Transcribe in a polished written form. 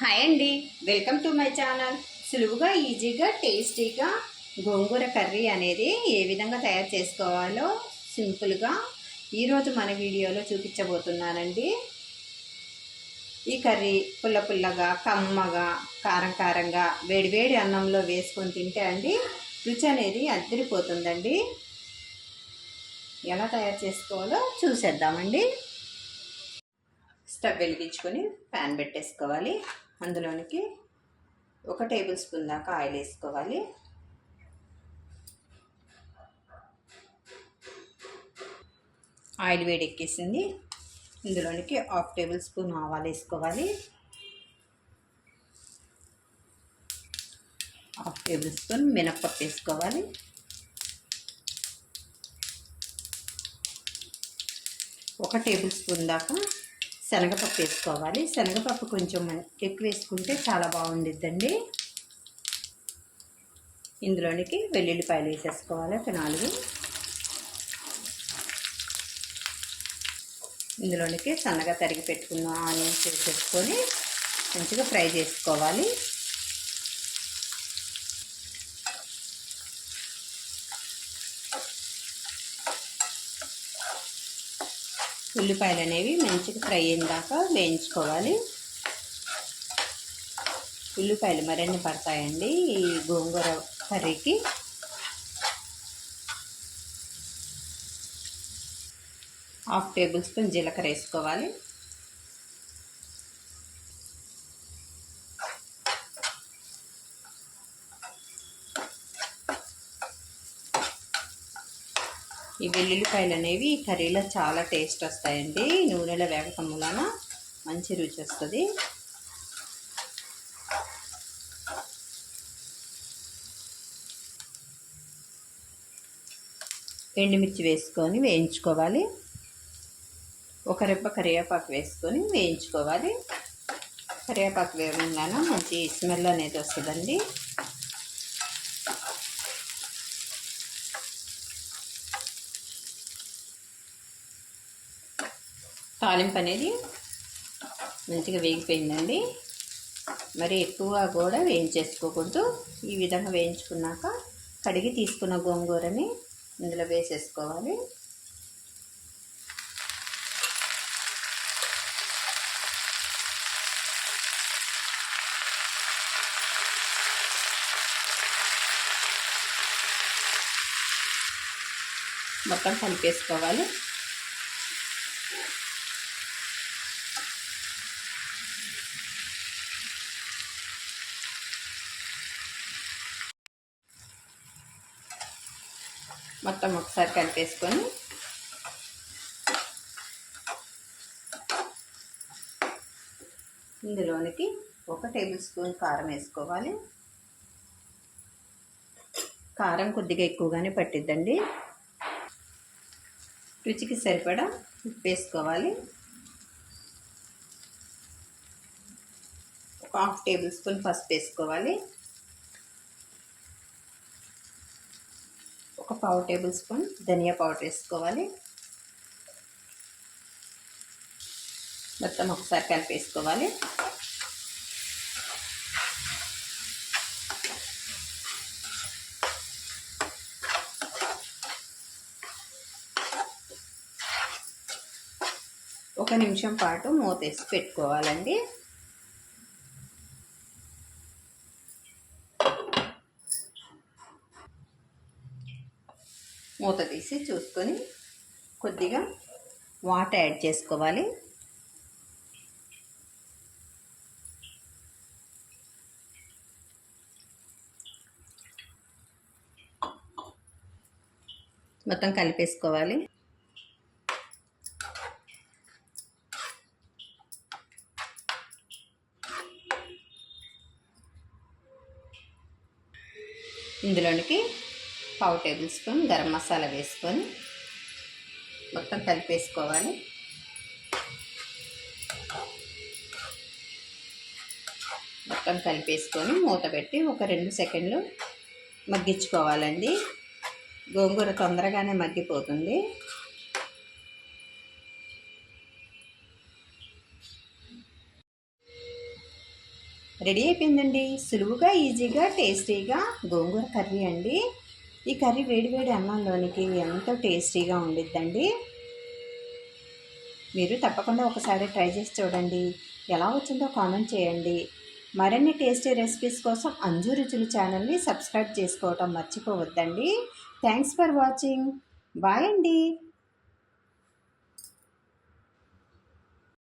Hi అండి, welcome to my channel. సులువుగా ఈజీగా టేస్టీగా గోంగూర కర్రీ అనేది ఏ విధంగా తయారు చేసుకోవాలో సింపుల్గా ఈరోజు మన వీడియోలో చూపించబోతున్నానండి. ఈ కర్రీ పుల్ల పుల్లగా కమ్మగా కారం కారంగా వేడివేడి అన్నంలో వేసుకొని తింటే అండి రుచి అనేది అద్దరిపోతుందండి. ఎలా తయారు చేసుకోవాలో చూసేద్దామండి. స్టవ్ వెలిగించుకొని ప్యాన్ పెట్టేసుకోవాలి. అందులోనికి 1 టేబుల్ స్పూన్ దాకా ఆయిల్ వేసుకోవాలి. ఆయిల్ వేడెక్కేసింది. ఇందులోనికి 1/2 టేబుల్ స్పూన్ ఆవాలు వేసుకోవాలి. 1/2 టేబుల్ స్పూన్ మినప్పప్పు వేసుకోవాలి. 1 టేబుల్ స్పూన్ దాకా శనగపప్పు వేసుకోవాలి. శనగపప్పు కొంచెం ఎక్కువ వేసుకుంటే చాలా బాగుండిద్దండి. ఇందులోనికి వెల్లుల్లిపాయలు వేసేసుకోవాలి, ఒక 4. ఇందులోనికి సన్నగా తరిగి పెట్టుకున్న ఆనియన్స్ వేసేసుకొని మంచిగా ఫ్రై చేసుకోవాలి. ఉల్లిపాయలు అనేవి మంచిగా ఫ్రై అయిన దాకా వేయించుకోవాలి. ఉల్లిపాయలు మరిన్ని పడతాయండి ఈ గోంగూర కర్రీకి. హాఫ్ టేబుల్ స్పూన్ జీలకర్ర వేసుకోవాలి. ఈ వెల్లుల్లిపాయలు అనేవి ఈ కర్రీలో చాలా టేస్ట్ వస్తాయండి. నూనెలో వేగటం వలన మంచి రుచి వస్తుంది. ఎండుమిర్చి వేసుకొని వేయించుకోవాలి. 1 రెబ్బ కరివేపాకు వేసుకొని వేయించుకోవాలి. కరివేపాకు వేయగానే మంచి స్మెల్ అనేది వస్తుందండి. తాలింపు అనేది మంచిగా వేగిపోయిందండి. మరి ఎక్కువ కూడా వేయించేసుకోకూడదు. ఈ విధంగా వేయించుకున్నాక కడిగి తీసుకున్న గోంగూరని ఇందులో వేసేసుకోవాలి. మొత్తం కలిపేసుకోవాలి. మొత్తం ఒకసారి కలిపేసుకొని ఇందులోనికి 1 టేబుల్ స్పూన్ కారం వేసుకోవాలి. కారం కొద్దిగా ఎక్కువగానే పట్టిద్దండి. రుచికి సరిపడా ఉప్పు వేసుకోవాలి. 1/2 టేబుల్ స్పూన్ పసుపు వేసుకోవాలి. 1/4 టేబుల్ స్పూన్ ధనియా పౌడర్ వేసుకోవాలి. మొత్తం ఒకసారి కలిపేసుకోవాలి. ఒక నిమిషం పాటు మూత వేసి పెట్టుకోవాలండి. మూత తీసి చూసుకొని కొద్దిగా వాటర్ యాడ్ చేసుకోవాలి. మొత్తం కలిపేసుకోవాలి. ఇందులోనికి 1/4 టేబుల్ స్పూన్ గరం మసాలా వేసుకొని మొత్తం కలిపేసుకోవాలి. మొత్తం కలిపేసుకొని మూత పెట్టి ఒక 2 సెకండ్లు మగ్గించుకోవాలండి. గోంగూర తొందరగానే మగ్గిపోతుంది. రెడీ అయిపోయిందండి. సులువుగా ఈజీగా టేస్టీగా గోంగూర కర్రీ అండి. ఈ కర్రీ వేడివేడి అన్నంలోనికి ఎంతో టేస్టీగా ఉండిద్దండి. మీరు తప్పకుండా ఒకసారి ట్రై చేసి చూడండి. ఎలా వచ్చిందో కామెంట్ చేయండి. మరిన్ని టేస్టీ రెసిపీస్ కోసం అంజు రుచులు ఛానల్ని సబ్స్క్రైబ్ చేసుకోవటం మర్చిపోవద్దండి. Thanks for watching. బాయ్ అండి.